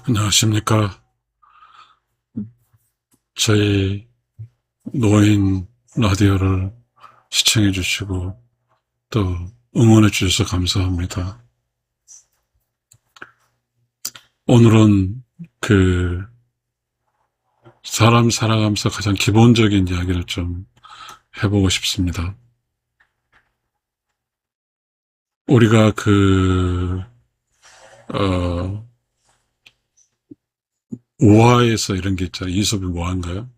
안녕하십니까. 저희 노인 라디오를 시청해 주시고 또 응원해 주셔서 감사합니다. 오늘은 사람 살아가면서 가장 기본적인 이야기를 좀 해보고 싶습니다. 우리가 우화에서 이런 게 있잖아요. 이솝이 우화인가요?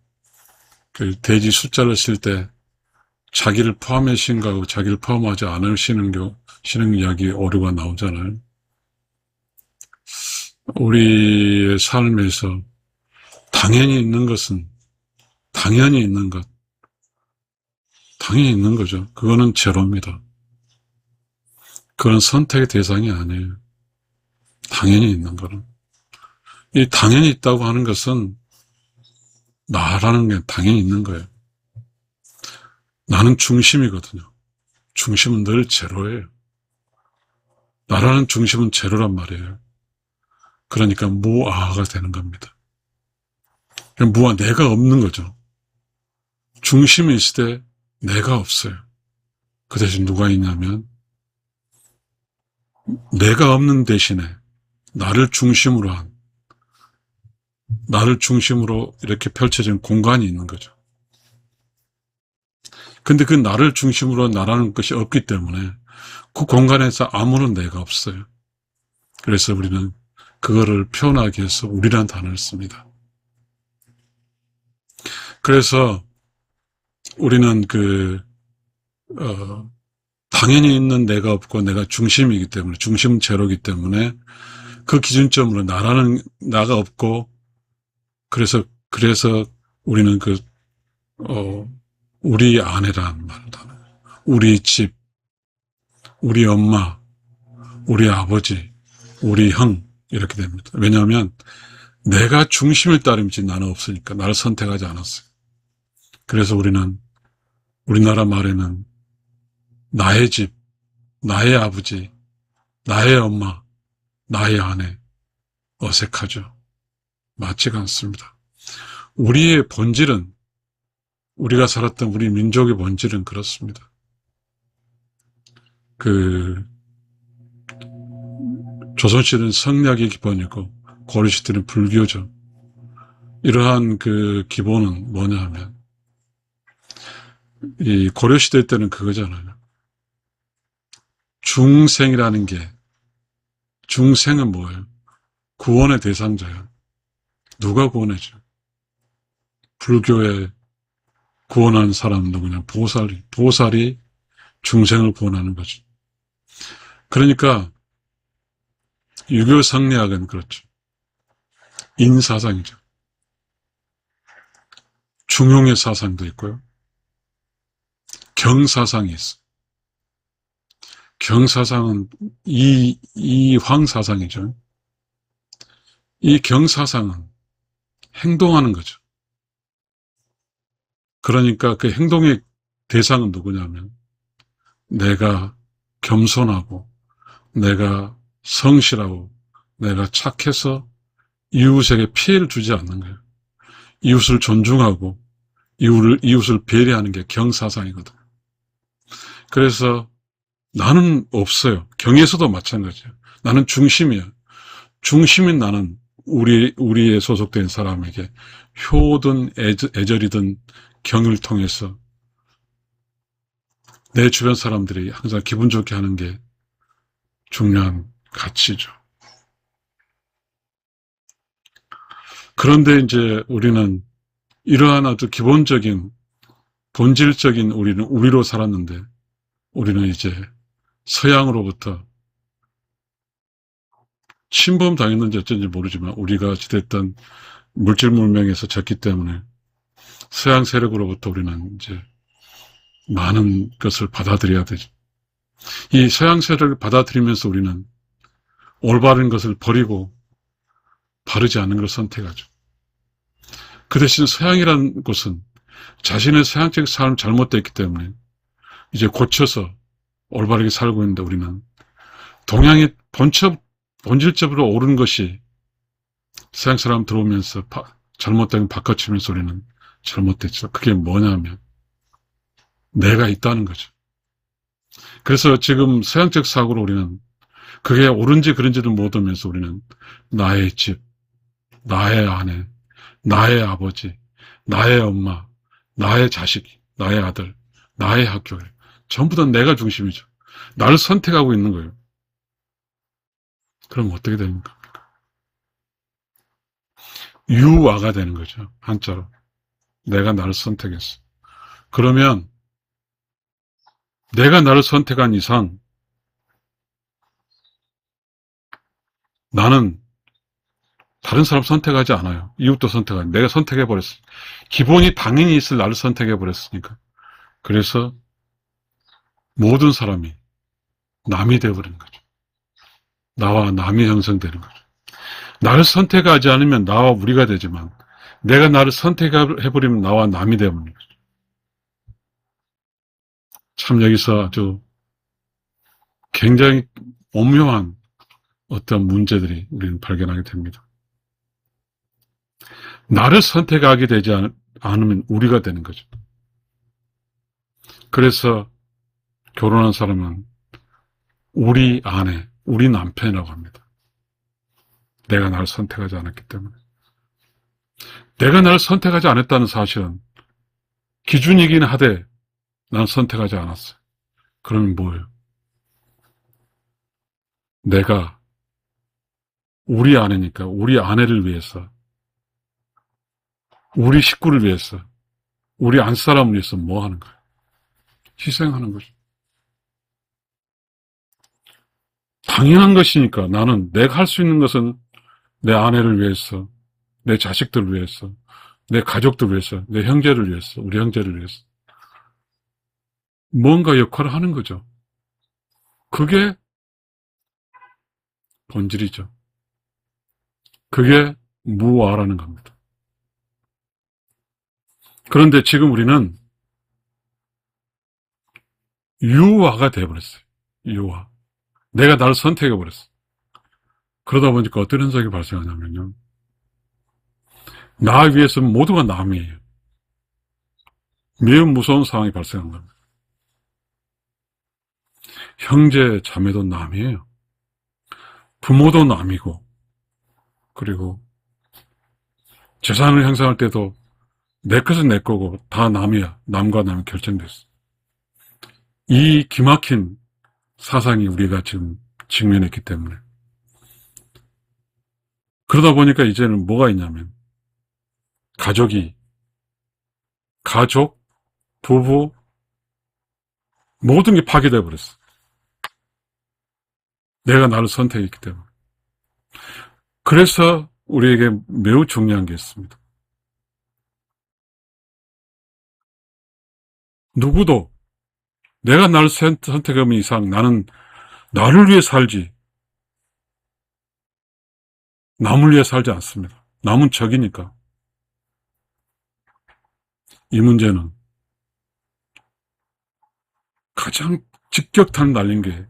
돼지 숫자를 쓸 때 자기를 포함해 신가하고 자기를 포함하지 않을 신은 이야기 오류가 나오잖아요. 우리의 삶에서 당연히 있는 것은 당연히 있는 것, 당연히 있는 거죠. 그거는 제로입니다. 그건 선택의 대상이 아니에요. 당연히 있는 거는. 이 당연히 있다고 하는 것은 나라는 게 당연히 있는 거예요. 나는 중심이거든요. 중심은 늘 제로예요. 나라는 중심은 제로란 말이에요. 그러니까 무아가 되는 겁니다. 무아, 내가 없는 거죠. 중심이 있을 때 내가 없어요. 그 대신 누가 있냐면 내가 없는 대신에 나를 중심으로 이렇게 펼쳐진 공간이 있는 거죠. 근데 그 나를 중심으로 나라는 것이 없기 때문에 그 공간에서 아무런 내가 없어요. 그래서 우리는 그거를 표현하기 위해서 우리란 단어를 씁니다. 그래서 우리는 당연히 있는 내가 없고 내가 중심이기 때문에, 중심은 제로이기 때문에 그 기준점으로 나가 없고, 그래서 우리는 우리 아내란 말을 하는, 우리 집, 우리 엄마, 우리 아버지, 우리 형, 이렇게 됩니다. 왜냐하면 내가 중심을 따르지 나는 없으니까, 나를 선택하지 않았어요. 그래서 우리는 우리나라 말에는 나의 집, 나의 아버지, 나의 엄마, 나의 아내, 어색하죠. 맞지가 않습니다. 우리의 본질은, 우리가 살았던 우리 민족의 본질은 그렇습니다. 조선시대는 성리학이 기본이고 고려시대는 불교죠. 이러한 기본은 뭐냐 하면, 이 고려시대 때는 그거잖아요. 중생은 뭐예요? 구원의 대상자예요. 누가 구원해줘? 불교에 구원하는 사람은 누구냐? 보살이 중생을 구원하는 거죠. 그러니까 유교 성리학은 그렇죠. 인사상이죠. 중용의 사상도 있고요. 경사상이 있어. 경사상은 이황사상이죠. 이 경사상은 행동하는 거죠. 그러니까 그 행동의 대상은 누구냐면 내가 겸손하고 내가 성실하고 내가 착해서 이웃에게 피해를 주지 않는 거예요. 이웃을 존중하고 이웃을 배려하는 게 경사상이거든요. 그래서 나는 없어요. 경에서도 마찬가지예요. 나는 중심이야. 중심인 나는 우리에 소속된 사람에게 효든 애절이든 경을 통해서 내 주변 사람들이 항상 기분 좋게 하는 게 중요한 가치죠. 그런데 이제 우리는 이러한 아주 기본적인 본질적인 우리는 우리로 살았는데 우리는 이제 서양으로부터 침범 당했는지 어쩐지 모르지만 우리가 어찌됐든 물질 문명에서 졌기 때문에 서양 세력으로부터 우리는 이제 많은 것을 받아들여야 되죠. 이 서양 세력을 받아들이면서 우리는 올바른 것을 버리고 바르지 않은 걸 선택하죠. 그 대신 서양이라는 곳은 자신의 서양적 삶이 잘못됐기 때문에 이제 고쳐서 올바르게 살고 있는데 우리는 동양의 본질적으로 옳은 것이 서양 사람 들어오면서 잘못된 바꿔치는 소리는 잘못됐죠. 그게 뭐냐면 내가 있다는 거죠. 그래서 지금 서양적 사고로 우리는 그게 옳은지 그른지를 모르면서 우리는 나의 집, 나의 아내, 나의 아버지, 나의 엄마, 나의 자식, 나의 아들, 나의 학교, 전부 다 내가 중심이죠. 나를 선택하고 있는 거예요. 그럼 어떻게 됩니까? 유아가 되는 거죠. 한자로. 내가 나를 선택했어. 그러면 내가 나를 선택한 이상 나는 다른 사람 선택하지 않아요. 이웃도 선택하지. 내가 선택해버렸어. 기본이 당연히 있을 나를 선택해버렸으니까. 그래서 모든 사람이 남이 되어버리는 거죠. 나와 남이 형성되는 거죠. 나를 선택하지 않으면 나와 우리가 되지만 내가 나를 선택해버리면 나와 남이 되어버리는 거죠. 참 여기서 아주 굉장히 오묘한 어떤 문제들이 우리는 발견하게 됩니다. 나를 선택하게 되지 않으면 우리가 되는 거죠. 그래서 결혼한 사람은 우리 아내, 우리 남편이라고 합니다. 내가 나를 선택하지 않았기 때문에. 내가 나를 선택하지 않았다는 사실은 기준이긴 하되 나는 선택하지 않았어요. 그러면 뭐예요? 내가 우리 아내니까 우리 아내를 위해서, 우리 식구를 위해서, 우리 안사람을 위해서 뭐 하는 거예요? 희생하는 거죠. 당연한 것이니까 나는 내가 할 수 있는 것은 내 아내를 위해서, 내 자식들을 위해서, 내 가족들을 위해서, 내 형제를 위해서, 우리 형제를 위해서 뭔가 역할을 하는 거죠. 그게 본질이죠. 그게 무아라는 겁니다. 그런데 지금 우리는 유아가 되어버렸어요. 유아. 내가 나를 선택해버렸어. 그러다 보니까 어떤 현상이 발생하냐면요. 나 위해서 모두가 남이에요. 매우 무서운 상황이 발생한 겁니다. 형제, 자매도 남이에요. 부모도 남이고, 그리고 재산을 형성할 때도 내 것은 내 거고 다 남이야. 남과 남이 결정됐어. 이 기막힌 사상이 우리가 지금 직면했기 때문에. 그러다 보니까 이제는 뭐가 있냐면 가족, 부부 모든 게 파괴돼 버렸어. 내가 나를 선택했기 때문에. 그래서 우리에게 매우 중요한 게 있습니다. 누구도 내가 나를 선택하는 이상 나는 나를 위해 살지 남을 위해 살지 않습니다. 남은 적이니까. 이 문제는 가장 직격탄을 날린 게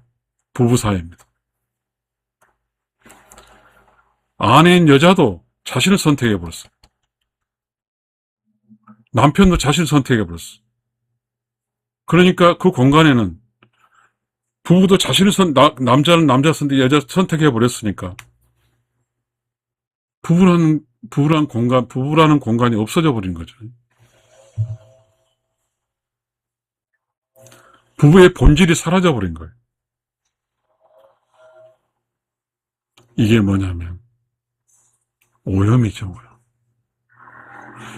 부부 사이입니다. 아내인 여자도 자신을 선택해버렸어. 남편도 자신을 선택해버렸어. 그러니까 그 공간에는 부부도 자신을 남자는 남자 선택, 여자 선택해버렸으니까 부부라는 공간이 없어져 버린 거죠. 부부의 본질이 사라져 버린 거예요. 이게 뭐냐면 오염이죠. 오염.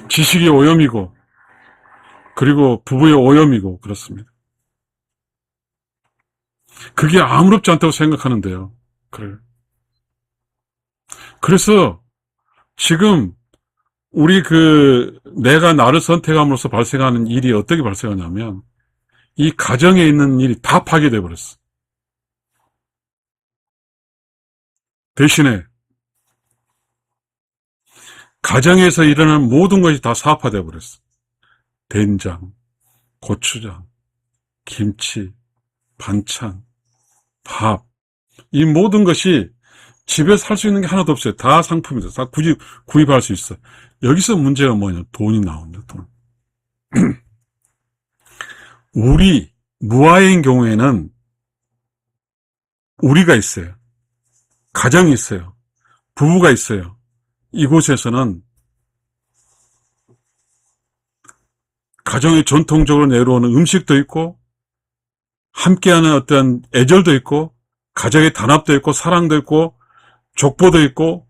지식이 오염이고 그리고 부부의 오염이고 그렇습니다. 그게 아무렇지 않다고 생각하는데요. 그래요. 그래서 지금 우리 내가 나를 선택함으로써 발생하는 일이 어떻게 발생하냐면 이 가정에 있는 일이 다 파괴돼 버렸어. 대신에 가정에서 일어나는 모든 것이 다 사업화돼 버렸어. 된장, 고추장, 김치, 반찬, 밥, 이 모든 것이 집에 살 수 있는 게 하나도 없어요. 다 상품이다. 다 굳이 구입할 수 있어. 여기서 문제가 뭐냐? 돈이 나온다, 돈. 우리, 무아인 경우에는 우리가 있어요. 가정이 있어요. 부부가 있어요. 이곳에서는 가정이 전통적으로 내려오는 음식도 있고, 함께하는 어떤 애절도 있고, 가족의 단합도 있고, 사랑도 있고, 족보도 있고,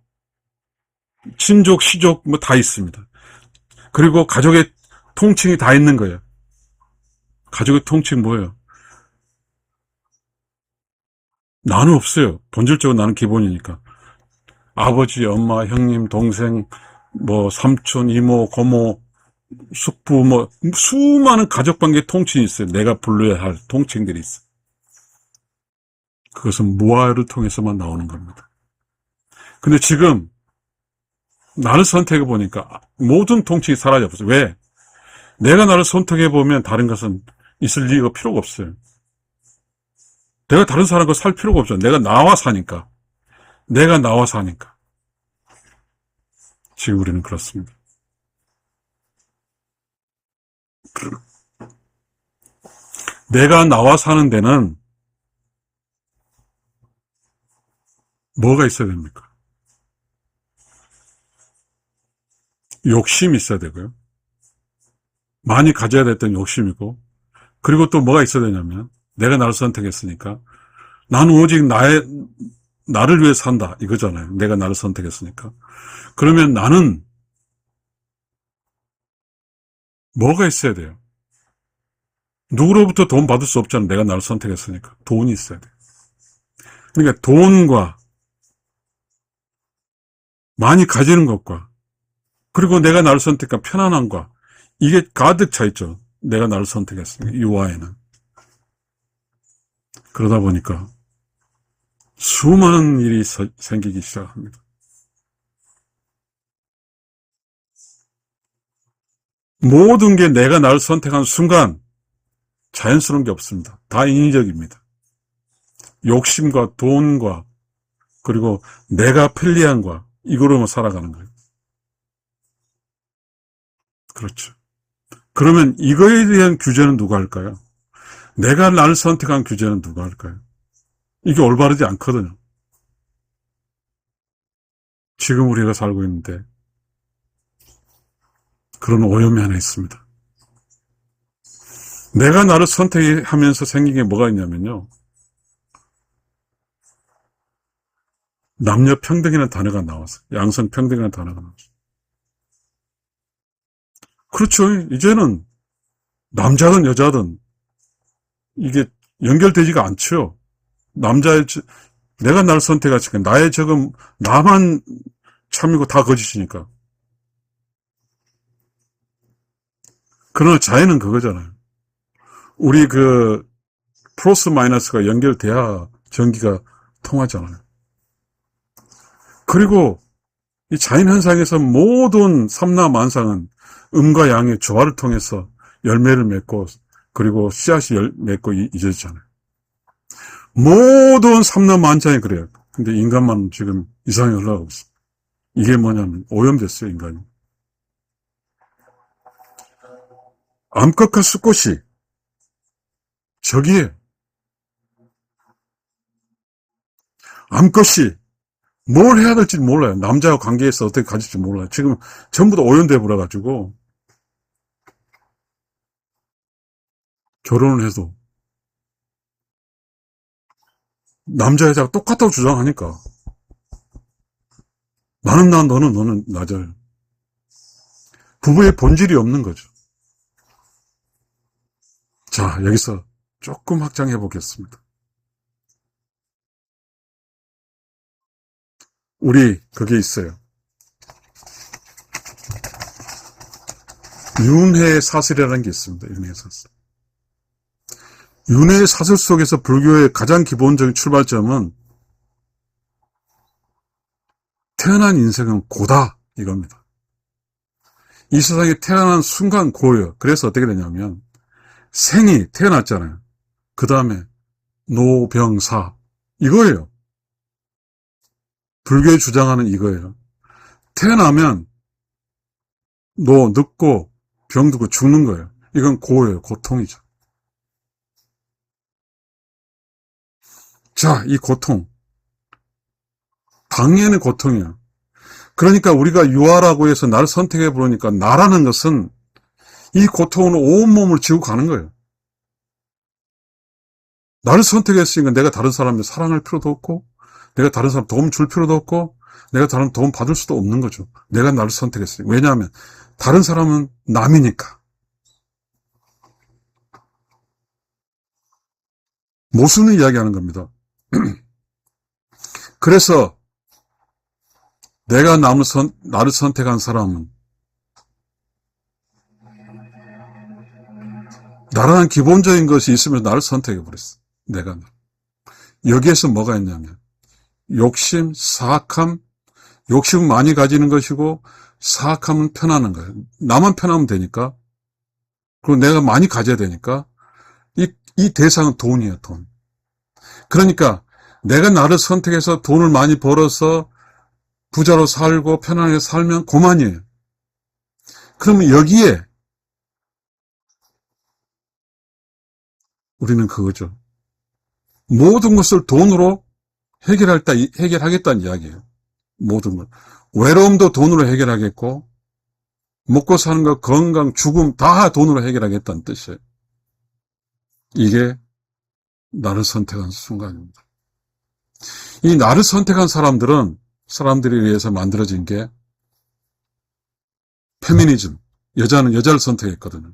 친족, 시족, 뭐 다 있습니다. 그리고 가족의 통칭이 다 있는 거예요. 가족의 통칭 뭐예요? 나는 없어요. 본질적으로 나는 기본이니까. 아버지, 엄마, 형님, 동생, 뭐, 삼촌, 이모, 고모, 숙부, 뭐, 수많은 가족관계 통칭이 있어요. 내가 불러야 할 통칭들이 있어요. 그것은 무아를 통해서만 나오는 겁니다. 근데 지금, 나를 선택해 보니까 모든 통칭이 사라져버렸어요. 왜? 내가 나를 선택해 보면 다른 것은 있을 리가 필요가 없어요. 내가 다른 사람과 살 필요가 없죠. 내가 나와 사니까. 내가 나와 사니까. 지금 우리는 그렇습니다. 내가 나와 사는 데는 뭐가 있어야 됩니까? 욕심이 있어야 되고요. 많이 가져야 됐던 욕심이고, 그리고 또 뭐가 있어야 되냐면, 내가 나를 선택했으니까, 나는 오직 나를 위해 산다. 이거잖아요. 내가 나를 선택했으니까. 그러면 나는 뭐가 있어야 돼요? 누구로부터 돈 받을 수 없잖아. 내가 나를 선택했으니까. 돈이 있어야 돼요. 그러니까 돈과 많이 가지는 것과, 그리고 내가 나를 선택한 편안함과, 이게 가득 차 있죠. 내가 나를 선택했으니까. 유아에는. 그러다 보니까 수많은 일이 생기기 시작합니다. 모든 게 내가 나를 선택한 순간 자연스러운 게 없습니다. 다 인위적입니다. 욕심과 돈과 그리고 내가 편리함과 이거로만 살아가는 거예요. 그렇죠. 그러면 이거에 대한 규제는 누가 할까요? 내가 나를 선택한 규제는 누가 할까요? 이게 올바르지 않거든요. 지금 우리가 살고 있는데 그런 오염이 하나 있습니다. 내가 나를 선택하면서 생긴 게 뭐가 있냐면요. 남녀 평등이라는 단어가 나왔어요. 양성 평등이라는 단어가 나왔어요. 그렇죠. 이제는 남자든 여자든 이게 연결되지가 않죠. 남자의, 내가 나를 선택하니까 나의 적은 나만 참이고 다 거짓이니까. 그러나 자연은 그거잖아요. 우리 그 플러스 마이너스가 연결돼야 전기가 통하잖아요. 그리고 이 자연현상에서 모든 삼라만상은 음과 양의 조화를 통해서 열매를 맺고 그리고 씨앗이 맺고 이어지잖아요. 모든 삼라만상이 그래요. 근데 인간만 지금 이상하게 흘러가고 있어요. 이게 뭐냐면 오염됐어요, 인간이. 암컷과 수컷이 저기에 암컷이 뭘 해야 될지 몰라요. 남자와 관계에서 어떻게 가질지 몰라요. 지금 전부 다 오염돼 버려가지고 결혼을 해도 남자 여자가 똑같다고 주장하니까 나는 나 너는 나죠. 부부의 본질이 없는 거죠. 자, 여기서 조금 확장해 보겠습니다. 우리 그게 있어요. 윤회 사슬이라는 게 있습니다. 윤회 사슬. 윤회 사슬 속에서 불교의 가장 기본적인 출발점은 태어난 인생은 고다 이겁니다. 이 세상에 태어난 순간 고요. 그래서 어떻게 되냐면 생이 태어났잖아요. 그 다음에 노병사 이거예요. 불교에 주장하는 이거예요. 태어나면 늙고 병들고 죽는 거예요. 이건 고예요. 고통이죠. 자, 이 고통. 당연히 고통이에요. 그러니까 우리가 유아라고 해서 나를 선택해 보니까 나라는 것은 이 고통으로 온몸을 지고 가는 거예요. 나를 선택했으니까 내가 다른 사람을 사랑할 필요도 없고, 내가 다른 사람 도움 줄 필요도 없고, 내가 다른 도움 받을 수도 없는 거죠. 내가 나를 선택했으니까. 왜냐하면 다른 사람은 남이니까. 모순을 이야기하는 겁니다. 그래서 내가 나를 선택한 사람은 나라는 기본적인 것이 있으면 나를 선택해버렸어. 내가. 여기에서 뭐가 있냐면 욕심, 사악함, 욕심을 많이 가지는 것이고 사악함은 편하는 거예요. 나만 편하면 되니까. 그리고 내가 많이 가져야 되니까. 이 대상은 돈이에요, 돈. 그러니까 내가 나를 선택해서 돈을 많이 벌어서 부자로 살고 편안하게 살면 그만이에요. 그러면 여기에 우리는 그거죠. 모든 것을 돈으로 해결하겠다는 이야기예요. 모든 것. 외로움도 돈으로 해결하겠고, 먹고 사는 것, 건강, 죽음 다 돈으로 해결하겠다는 뜻이에요. 이게 나를 선택한 순간입니다. 이 나를 선택한 사람들에 의해서 만들어진 게 페미니즘. 여자는 여자를 선택했거든요.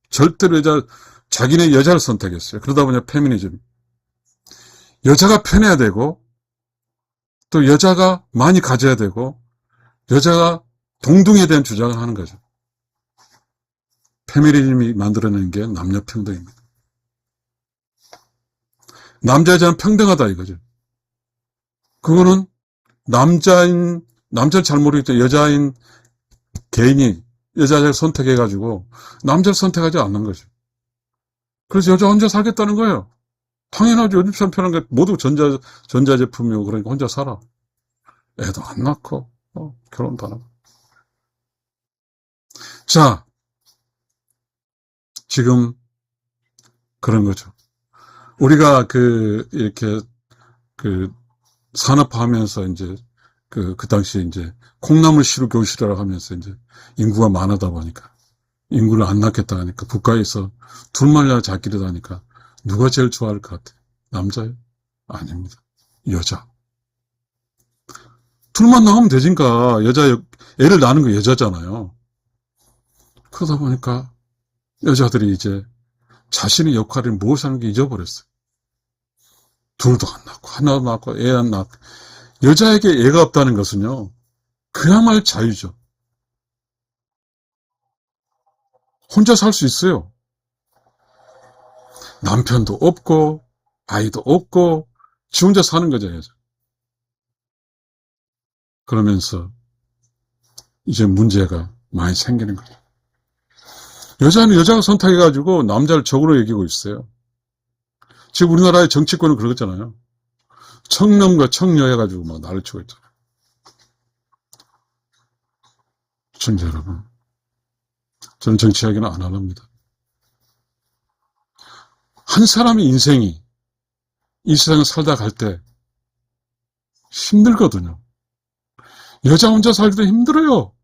절대로 자기네 여자를 선택했어요. 그러다 보니 페미니즘. 여자가 편해야 되고, 또 여자가 많이 가져야 되고, 여자가 동등에 대한 주장을 하는 거죠. 페미니즘이 만들어낸 게 남녀평등입니다. 남자, 여자는 평등하다 이거죠. 그거는 남자를 잘 모르겠죠. 여자인 개인이 여자를 선택해가지고 남자를 선택하지 않는 거죠. 그래서 여자 혼자 살겠다는 거예요. 당연하죠. 요즘 참 편한 게 모두 전자제품이고 그러니까 혼자 살아. 애도 안 낳고 결혼도 안 하고. 자, 지금 그런 거죠. 우리가 이렇게 산업화하면서 이제 그 당시에 이제 콩나물 시루 교실이라고 하면서 이제 인구가 많아다 보니까 인구를 안 낳겠다 하니까 국가에서 둘만 잡기를 하니까 누가 제일 좋아할 것 같아요? 남자요? 아닙니다. 여자. 둘만 낳으면 되니까 애를 낳는 거 여자잖아요. 그러다 보니까 여자들이 이제 자신의 역할을 무엇을 하는 게 잊어버렸어요. 둘도 안 낳고 하나도 낳고 애 안 낳고. 여자에게 애가 없다는 것은요, 그야말로 자유죠. 혼자 살 수 있어요. 남편도 없고 아이도 없고 지 혼자 사는 거죠. 여자. 그러면서 이제 문제가 많이 생기는 거죠. 여자는 여자가 선택해가지고 남자를 적으로 여기고 있어요. 지금 우리나라의 정치권은 그러잖아요. 청남과 청녀 해가지고 막 나를 치고 있잖아요. 시청자 여러분, 저는 정치 이야기는 안 합니다. 한 사람의 인생이 이 세상을 살다 갈 때 힘들거든요. 여자 혼자 살기도 힘들어요.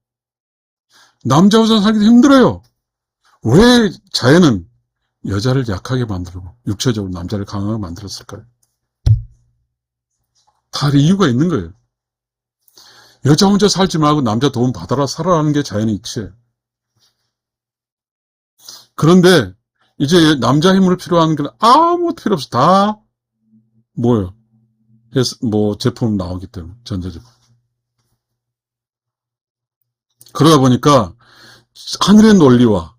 남자 혼자 살기도 힘들어요. 왜 자연은 여자를 약하게 만들고 육체적으로 남자를 강하게 만들었을까요? 다 이유가 있는 거예요. 여자 혼자 살지 말고 남자 도움 받아라 살아라는 게 자연의 이치예요. 그런데 이제 남자 힘으로 필요한 게 아무것도 필요 없어. 다 뭐예요? 제품 나오기 때문에 전자제품. 그러다 보니까 하늘의 논리와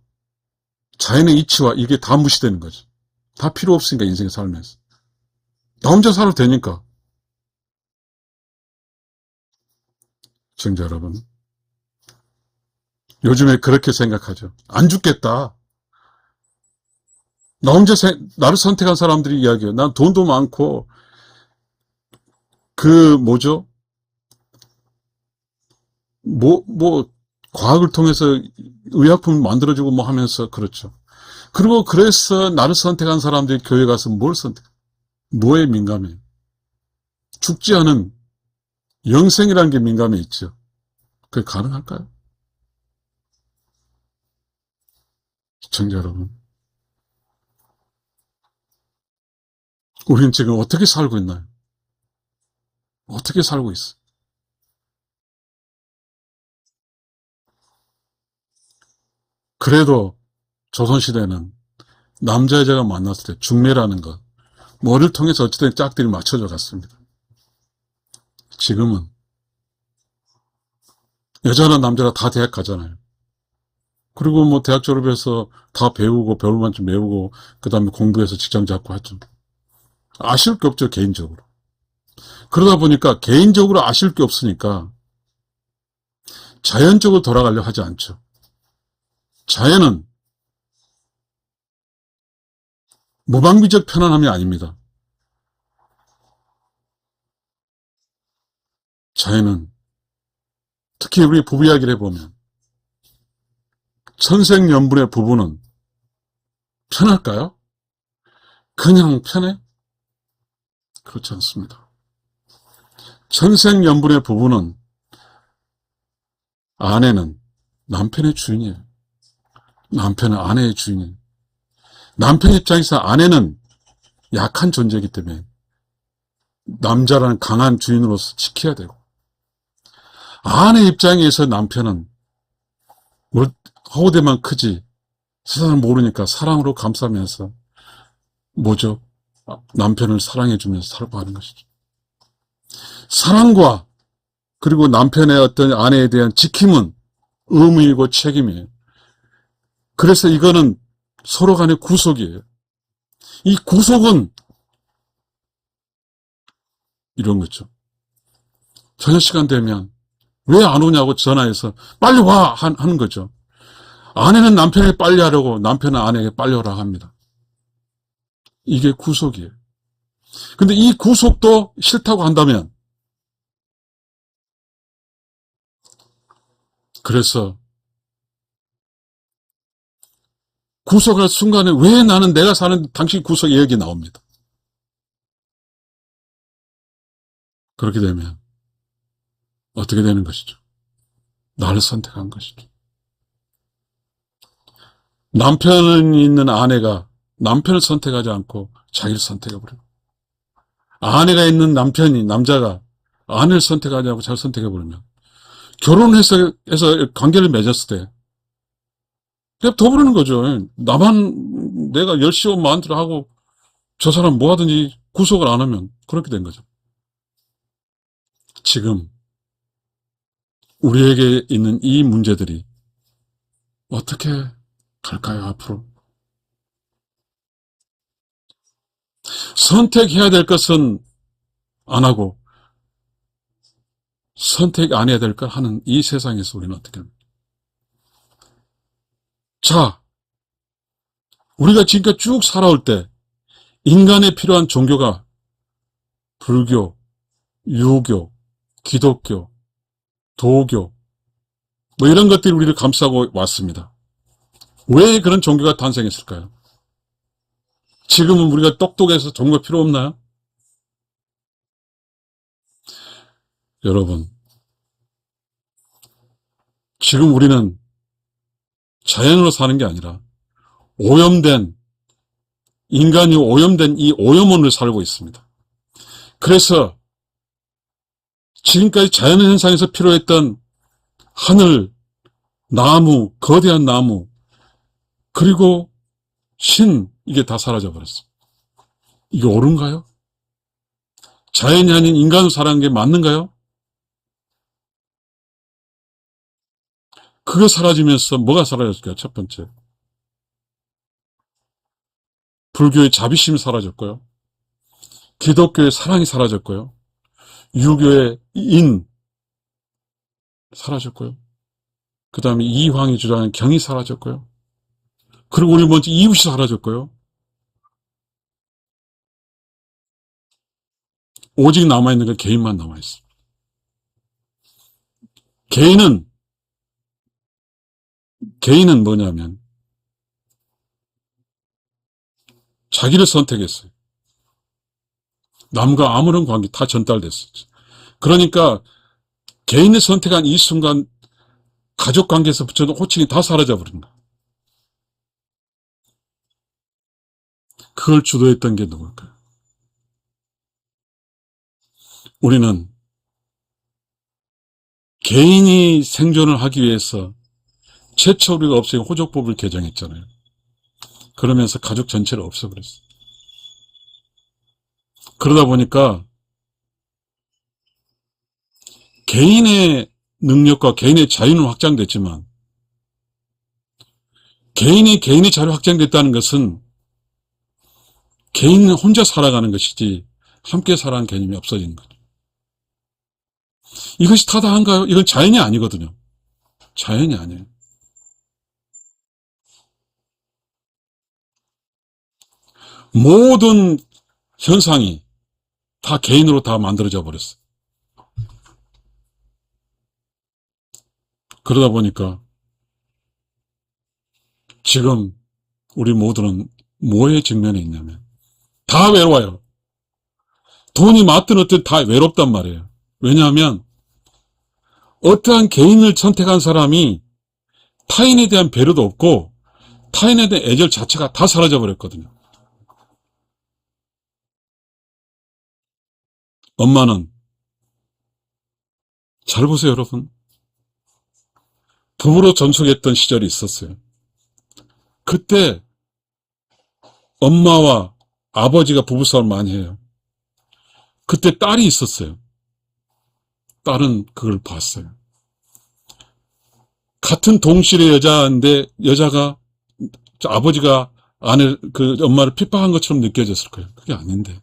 자연의 이치와 이게 다 무시되는 거죠. 다 필요 없으니까 인생에 살면서. 나 혼자 살아도 되니까. 시청자 여러분, 요즘에 그렇게 생각하죠. 안 죽겠다. 나를 선택한 사람들이 이야기해요. 난 돈도 많고, 뭐죠? 과학을 통해서 의약품 만들어주고 뭐 하면서, 그렇죠. 그리고 그래서 나를 선택한 사람들이 교회 가서 뭘 선택, 뭐에 민감해? 죽지 않은 영생이라는 게 민감해 있죠. 그게 가능할까요? 시청자 여러분. 우리는 지금 어떻게 살고 있나요? 어떻게 살고 있어? 그래도 조선시대는 남자 여자가 만났을 때 중매라는 것, 뭐를 통해서 어쨌든 짝들이 맞춰져 갔습니다. 지금은 여자나 남자나 다 대학 가잖아요. 그리고 뭐 대학 졸업해서 다 배우고 배울 만큼 배우고 그 다음에 공부해서 직장 잡고 하죠. 아쉬울 게 없죠, 개인적으로. 그러다 보니까 개인적으로 아쉬울 게 없으니까 자연적으로 돌아가려 하지 않죠. 자연은 무방비적 편안함이 아닙니다. 자연은 특히 우리 부부 이야기를 해보면 천생연분의 부부는 편할까요? 그냥 편해? 그렇지 않습니다. 천생연분의 부부는 아내는 남편의 주인이에요. 남편은 아내의 주인이에요. 남편 입장에서 아내는 약한 존재이기 때문에 남자라는 강한 주인으로서 지켜야 되고, 아내 입장에서 남편은 허우대만 크지 세상을 모르니까 사랑으로 감싸면서 뭐죠? 남편을 사랑해주면서 살고 하는 것이죠. 사랑과 그리고 남편의 어떤 아내에 대한 지킴은 의무이고 책임이에요. 그래서 이거는 서로 간의 구속이에요. 이 구속은 이런 거죠. 저녁 시간 되면 왜 안 오냐고 전화해서 빨리 와 하는 거죠. 아내는 남편에게 빨리 하려고, 남편은 아내에게 빨리 오라고 합니다. 이게 구속이에요. 근데 이 구속도 싫다고 한다면, 그래서 구속할 순간에 왜 나는 내가 사는 당신 구속 얘기 나옵니다. 그렇게 되면 어떻게 되는 것이죠? 나를 선택한 것이죠. 남편이 있는 아내가 남편을 선택하지 않고 자기를 선택해버려요. 아내가 있는 남자가 아내를 선택하지 않고 자기를 선택해버리면 결혼해서 관계를 맺었을 때 그냥 더 부르는 거죠. 나만 내가 열심히 마음대로 하고 저 사람 뭐 하든지 구속을 안 하면 그렇게 된 거죠. 지금 우리에게 있는 이 문제들이 어떻게 갈까요, 앞으로? 선택해야 될 것은 안 하고 선택 안 해야 될 걸 하는 이 세상에서 우리는 어떻게 합니까? 자, 우리가 지금까지 쭉 살아올 때 인간에 필요한 종교가 불교, 유교, 기독교, 도교 뭐 이런 것들이 우리를 감싸고 왔습니다. 왜 그런 종교가 탄생했을까요? 지금은 우리가 똑똑해서 종교 필요 없나요? 여러분, 지금 우리는 자연으로 사는 게 아니라 오염된, 인간이 오염된 이 오염원을 살고 있습니다. 그래서 지금까지 자연현상에서 필요했던 하늘, 나무, 거대한 나무, 그리고 이게 다 사라져버렸어. 이게 옳은가요? 자연이 아닌 인간으로 살아가는 게 맞는가요? 그거 사라지면서 뭐가 사라졌을까요? 첫 번째, 불교의 자비심이 사라졌고요. 기독교의 사랑이 사라졌고요. 유교의 사라졌고요. 그 다음에 이황이 주장하는 경이 사라졌고요. 그리고 우리 먼저 이웃이 사라졌고요. 오직 남아있는 건 개인만 남아있어. 개인은 뭐냐면 자기를 선택했어요. 남과 아무런 관계 다 전달됐어요. 그러니까 개인을 선택한 이 순간 가족 관계에서 붙여놓은 호칭이 다 사라져버린 거예요. 그걸 주도했던 게 누굴까요? 우리는 개인이 생존을 하기 위해서 최초 우리가 없애긴 호족법을 개정했잖아요. 그러면서 가족 전체를 없애버렸어요. 그러다 보니까 개인의 능력과 개인의 자유는 확장됐지만 개인의 자유 확장됐다는 것은 개인은 혼자 살아가는 것이지 함께 살아가는 개념이 없어진 거죠. 이것이 타당한가요? 이건 자연이 아니거든요. 자연이 아니에요. 모든 현상이 다 개인으로 다 만들어져 버렸어요. 그러다 보니까 지금 우리 모두는 뭐에 직면해 있냐면 다 외로워요. 돈이 많든 어쨌든 다 외롭단 말이에요. 왜냐하면 어떠한 개인을 선택한 사람이 타인에 대한 배려도 없고 타인에 대한 애절 자체가 다 사라져 버렸거든요. 엄마는 잘 보세요, 여러분. 부부로 전속했던 시절이 있었어요. 그때 엄마와 아버지가 부부싸움을 많이 해요. 그때 딸이 있었어요. 딸은 그걸 봤어요. 같은 동실의 여자인데 여자가 아버지가 그 엄마를 핍박한 것처럼 느껴졌을 거예요. 그게 아닌데.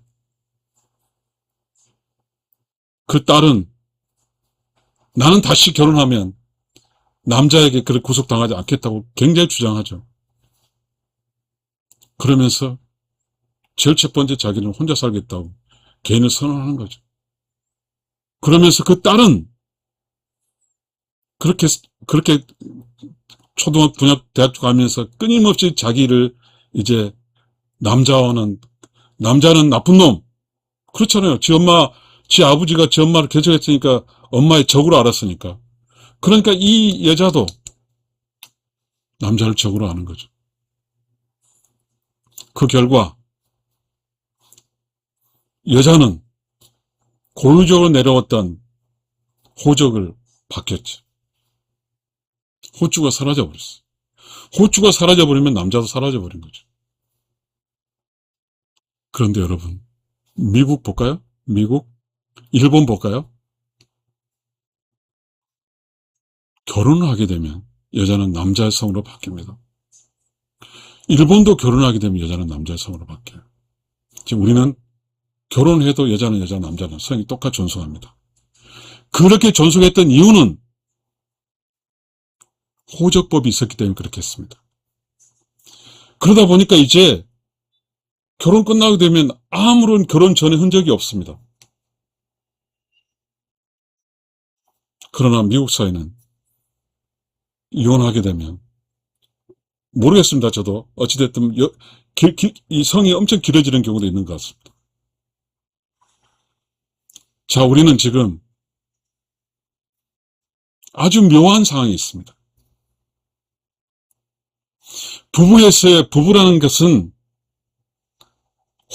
그 딸은 나는 다시 결혼하면 남자에게 그렇게 구속당하지 않겠다고 굉장히 주장하죠. 그러면서 제일 첫 번째 자기는 혼자 살겠다고 개인을 선언하는 거죠. 그러면서 그 딸은 그렇게 초등학교, 중학교, 대학교 가면서 끊임없이 자기를 이제 남자는 나쁜 놈. 그렇잖아요. 지 아버지가 지 엄마를 개척했으니까 엄마의 적으로 알았으니까. 그러니까 이 여자도 남자를 적으로 아는 거죠. 그 결과 여자는 고유적으로 내려왔던 호적을 바뀌었죠. 호주가 사라져버렸어요. 호주가 사라져버리면 남자도 사라져버린 거죠. 그런데 여러분, 미국 볼까요? 미국? 일본 볼까요? 결혼을 하게 되면 여자는 남자의 성으로 바뀝니다. 일본도 결혼하게 되면 여자는 남자의 성으로 바뀌어요. 지금 우리는 결혼해도 여자는 여자, 남자는 성이 똑같이 존속합니다. 그렇게 존속했던 이유는 호적법이 있었기 때문에 그렇게 했습니다. 그러다 보니까 이제 결혼 끝나게 되면 아무런 결혼 전에 흔적이 없습니다. 그러나 미국 사회는 이혼하게 되면 모르겠습니다. 저도 어찌됐든 이 성이 엄청 길어지는 경우도 있는 것 같습니다. 자, 우리는 지금 아주 묘한 상황이 있습니다. 부부라는 것은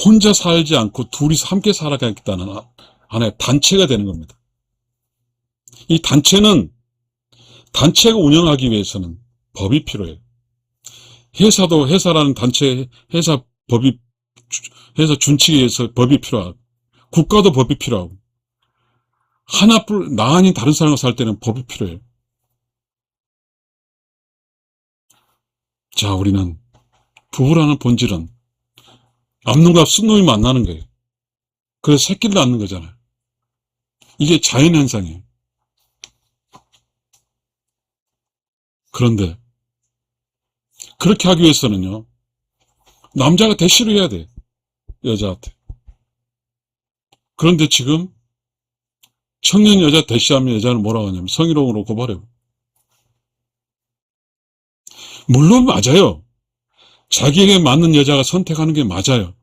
혼자 살지 않고 둘이서 함께 살아가겠다는 하나의 단체가 되는 겁니다. 이 단체가 운영하기 위해서는 법이 필요해요. 회사라는 단체, 회사 준칙에 의해서 법이 필요하고, 국가도 법이 필요하고, 나 아닌 다른 사람과 살 때는 법이 필요해요. 자, 우리는 부부라는 본질은 암놈과 순놈이 만나는 거예요. 그래서 새끼를 낳는 거잖아요. 이게 자연현상이에요. 그런데 그렇게 하기 위해서는요, 남자가 대시를 해야 돼, 여자한테. 그런데 지금 청년 여자 대시하면 여자는 뭐라고 하냐면 성희롱으로 고발해요. 물론 맞아요. 자기에게 맞는 여자가 선택하는 게 맞아요.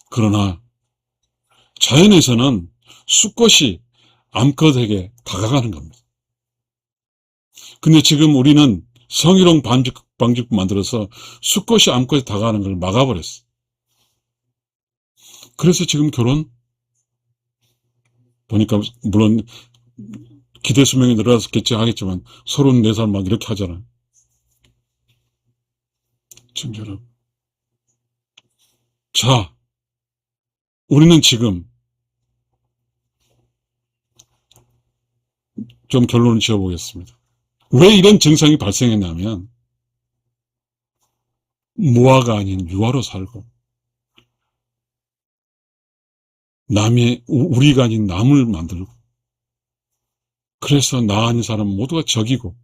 그러나 자연에서는 수컷이 암컷에게 다가가는 겁니다. 근데 지금 우리는 성희롱 방지법 만들어서 수컷이 암컷에 다가가는 걸 막아버렸어. 그래서 지금 결혼 보니까 물론 기대 수명이 늘어났겠지 하겠지만 34살 막 이렇게 하잖아요. 친절하고. 자, 우리는 지금 좀 결론을 지어보겠습니다. 왜 이런 증상이 발생했냐면 무아가 아닌 유아로 살고 우리가 아닌 남을 만들고 그래서 나 아닌 사람 모두가 적이고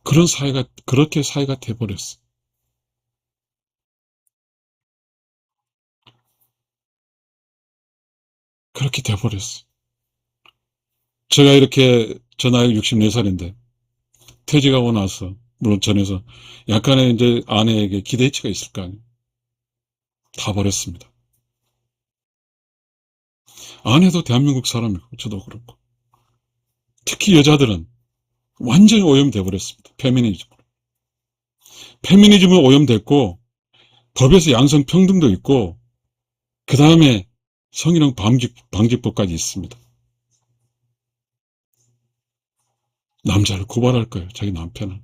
그렇게 사회가 돼버렸어. 그렇게 돼버렸어. 제가 이렇게 저 나이 64살인데 퇴직하고 나서 물론 전에서 약간의 이제 아내에게 기대치가 있을 거 아니에요. 다 버렸습니다. 아내도 대한민국 사람이고 저도 그렇고 특히 여자들은 완전히 오염돼 버렸습니다. 페미니즘은 오염됐고 법에서 양성평등도 있고 그 다음에 성희롱 방지법까지 있습니다. 남자를 고발할 거예요. 자기 남편을.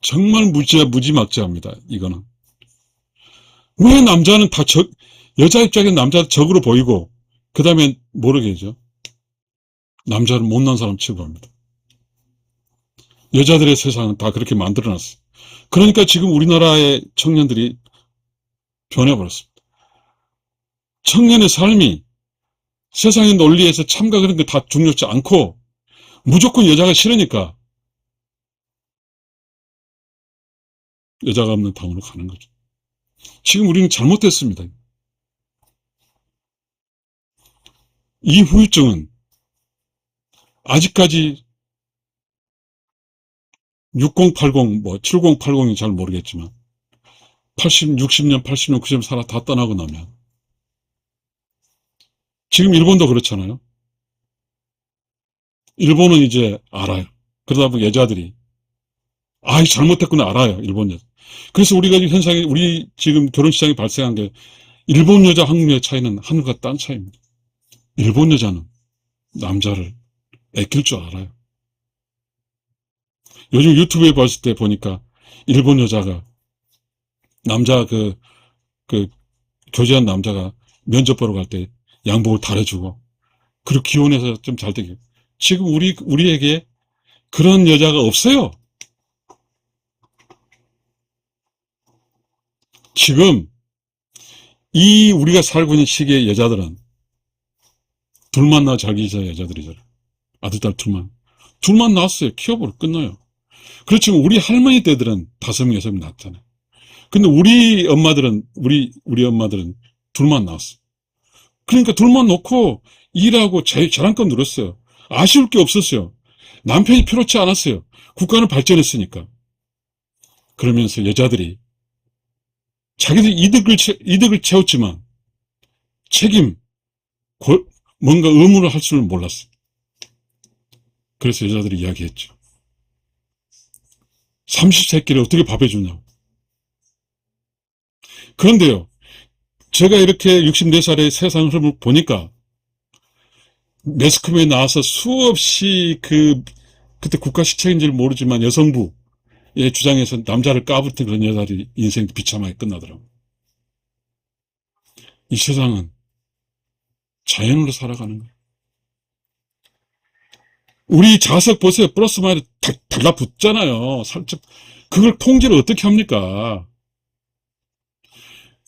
정말 무지막지합니다. 이거는. 왜 남자는 다 여자 입장에 남자 적으로 보이고 그 다음에 모르겠죠. 남자를 못난 사람 취급합니다. 여자들의 세상은 다 그렇게 만들어놨어요. 그러니까 지금 우리나라의 청년들이 변해버렸습니다. 청년의 삶이 세상의 논리에서 참가 그런 게 다 중요치 않고 무조건 여자가 싫으니까 여자가 없는 방으로 가는 거죠. 지금 우리는 잘못됐습니다. 이 후유증은 아직까지 6080, 7080이 잘 모르겠지만 80, 60년, 80년, 90년 살아 다 떠나고 나면 지금 일본도 그렇잖아요. 일본은 이제 알아요. 그러다 보니 여자들이 잘못했구나 알아요. 일본 여자. 그래서 우리가 현상이 우리 지금 결혼 시장이 발생한 게 일본 여자, 한국 여자 차이는 하늘과 땅 차이입니다. 일본 여자는 남자를 아낄 줄 알아요. 요즘 유튜브에 봤을 때 보니까 일본 여자가 남자 그 교제한 남자가 면접 보러 갈 때 양복을 달아주고 그리고 기혼해서 좀 잘 되게. 지금 우리에게 그런 여자가 없어요. 지금 우리가 살고 있는 시기의 여자들은 둘만 낳아 잘 기자 여자들이잖아. 아들, 딸 둘만 낳았어요. 키워버려 끝나요. 그렇지만 우리 할머니 때들은 5명, 6명 낳았잖아요. 근데 우리 엄마들은 둘만 낳았어. 그러니까 둘만 놓고 일하고 자랑감 누렸어요. 아쉬울 게 없었어요. 남편이 필요치 않았어요. 국가는 발전했으니까. 그러면서 여자들이 자기들 이득을 채웠지만 책임, 뭔가 의무를 할 줄은 몰랐어. 그래서 여자들이 이야기했죠. 30세끼를 어떻게 밥해주냐고. 그런데요, 제가 이렇게 64살의 세상 흐름을 보니까 매스컴에 나와서 수없이 그때 국가 시책인지를 모르지만 여성부의 주장에서 남자를 까부던 그런 여자들이 인생 비참하게 끝나더라고요. 이 세상은 자연으로 살아가는 거예요. 우리 자석 보세요. 플러스 마이너스 달라붙잖아요. 살짝. 그걸 통제를 어떻게 합니까?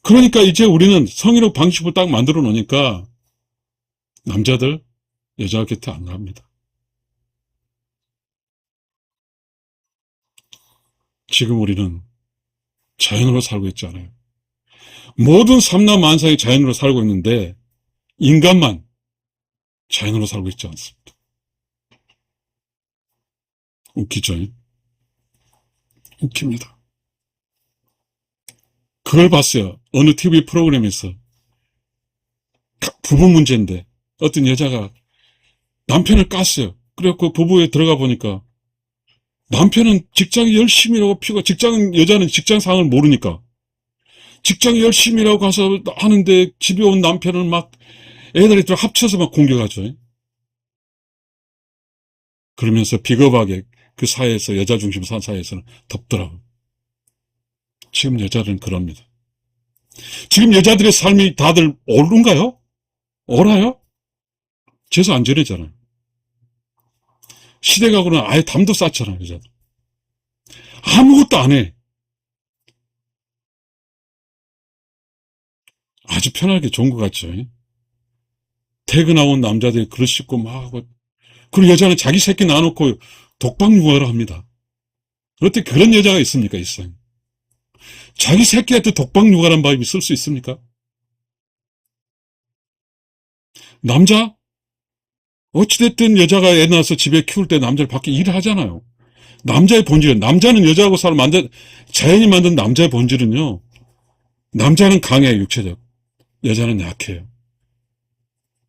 그러니까 이제 우리는 성희롱 방식을 딱 만들어 놓으니까 남자들 여자 곁에 안 갑니다. 지금 우리는 자연으로 살고 있지 않아요. 모든 삼라만상이 자연으로 살고 있는데 인간만 자연으로 살고 있지 않습니다. 웃기죠? 웃깁니다. 그걸 봤어요. 어느 TV 프로그램에서. 부부 문제인데 어떤 여자가 남편을 깠어요. 그래갖고 부부에 들어가 보니까 남편은 직장에 열심히 일하고 피고 여자는 직장 상황을 모르니까 직장에 열심히 일하고 가서 하는데 집에 온 남편은 막 애들이 합쳐서 막 공격하죠. 그러면서 비겁하게 그 사회에서 여자 중심 산 사회에서는 덮더라고요. 지금 여자들은 그럽니다. 지금 여자들의 삶이 다들 옳은가요? 옳아요? 재수 안 지내잖아요. 시댁하고는 아예 담도 쌓잖아요, 여자들. 아무것도 안 해. 아주 편하게 좋은 것 같죠. 퇴근하고 온 남자들이 그릇 씻고 막 하고, 그리고 여자는 자기 새끼 놔놓고 독박 육아를 합니다. 어떻게 그런 여자가 있습니까, 이 세상에? 자기 새끼한테 독박 육아란 말이 있을 수 있습니까? 남자? 어찌됐든 여자가 애 낳아서 집에 키울 때 남자를 밖에 일을 하잖아요. 남자의 본질은, 남자는 여자하고 자연이 만든 남자의 본질은요, 남자는 강해요, 육체적. 여자는 약해요.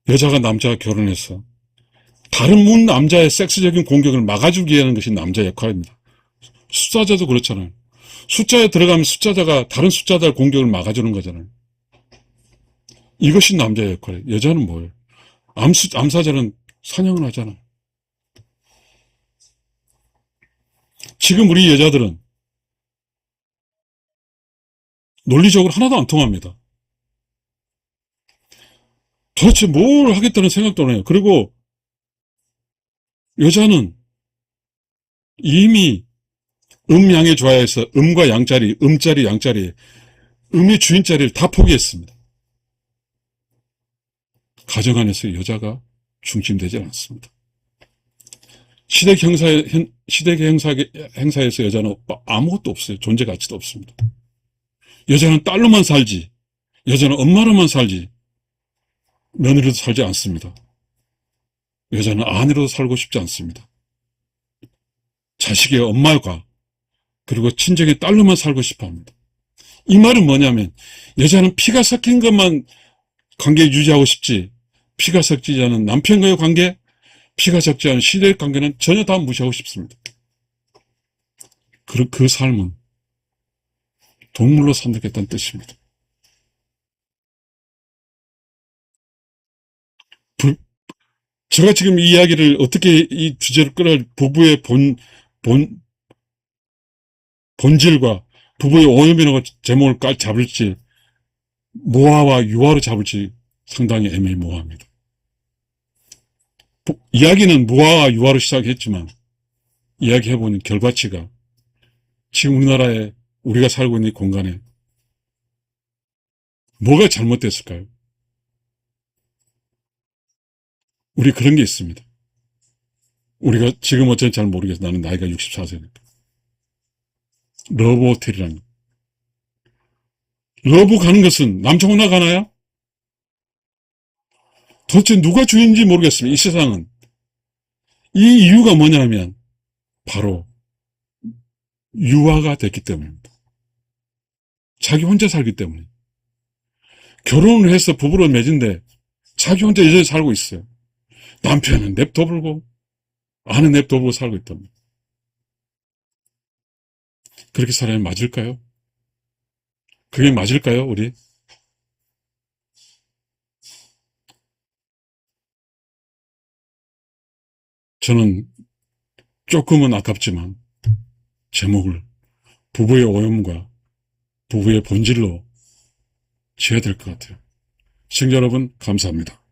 여자가 남자와 결혼해서 다른 남자의 섹스적인 공격을 막아주기 위한 것이 남자의 역할입니다. 숫자자도 그렇잖아요. 숫자에 들어가면 숫자자가 다른 숫자자의 공격을 막아주는 거잖아요. 이것이 남자의 역할이에요. 여자는 뭐예요? 암사자는 사냥을 하잖아요. 지금 우리 여자들은 논리적으로 하나도 안 통합니다. 도대체 뭘 하겠다는 생각도 안 해요. 그리고 여자는 이미 음양의 조화에서 음과 양자리, 음자리, 양자리, 음의 주인자리를 다 포기했습니다. 가정 안에서 여자가 중심되지 않습니다. 시댁 행사에서 여자는 아무것도 없어요. 존재 가치도 없습니다. 여자는 딸로만 살지, 여자는 엄마로만 살지, 며느리로 살지 않습니다. 여자는 아내로 살고 싶지 않습니다. 자식의 엄마가, 그리고 친정의 딸로만 살고 싶어 합니다. 이 말은 뭐냐면, 여자는 피가 섞인 것만 관계 유지하고 싶지, 피가 섞이지 않은 남편과의 관계, 피가 섞지 않은 시댁 관계는 전혀 다 무시하고 싶습니다. 그 삶은 동물로 선택했다는 뜻입니다. 제가 지금 이 이야기를 어떻게 이 주제를 부부의 본질과 부부의 오염이라고 제목을 잡을지, 모아와 유아로 잡을지 상당히 애매모호합니다. 이야기는 무아와 유아로 시작했지만, 이야기해보는 결과치가 지금 우리나라에 우리가 살고 있는 이 공간에 뭐가 잘못됐을까요? 우리 그런 게 있습니다. 우리가 지금 어쩐지 잘 모르겠어. 나는 나이가 64세니까. 러브 호텔이라는. 러브 가는 것은 남자 혼자 가나요? 도대체 누가 주인인지 모르겠습니다. 이 세상은. 이 이유가 뭐냐면 바로 유아가 됐기 때문입니다. 자기 혼자 살기 때문에. 결혼을 해서 부부로 맺은데 자기 혼자 여전히 살고 있어요. 남편은 냅둬불고 아내 냅둬불고 살고 있답니다. 그렇게 살아야 맞을까요? 그게 맞을까요, 우리? 저는 조금은 아깝지만 제목을 부부의 오염과 부부의 본질로 지어야 될 것 같아요. 시청자 여러분, 감사합니다.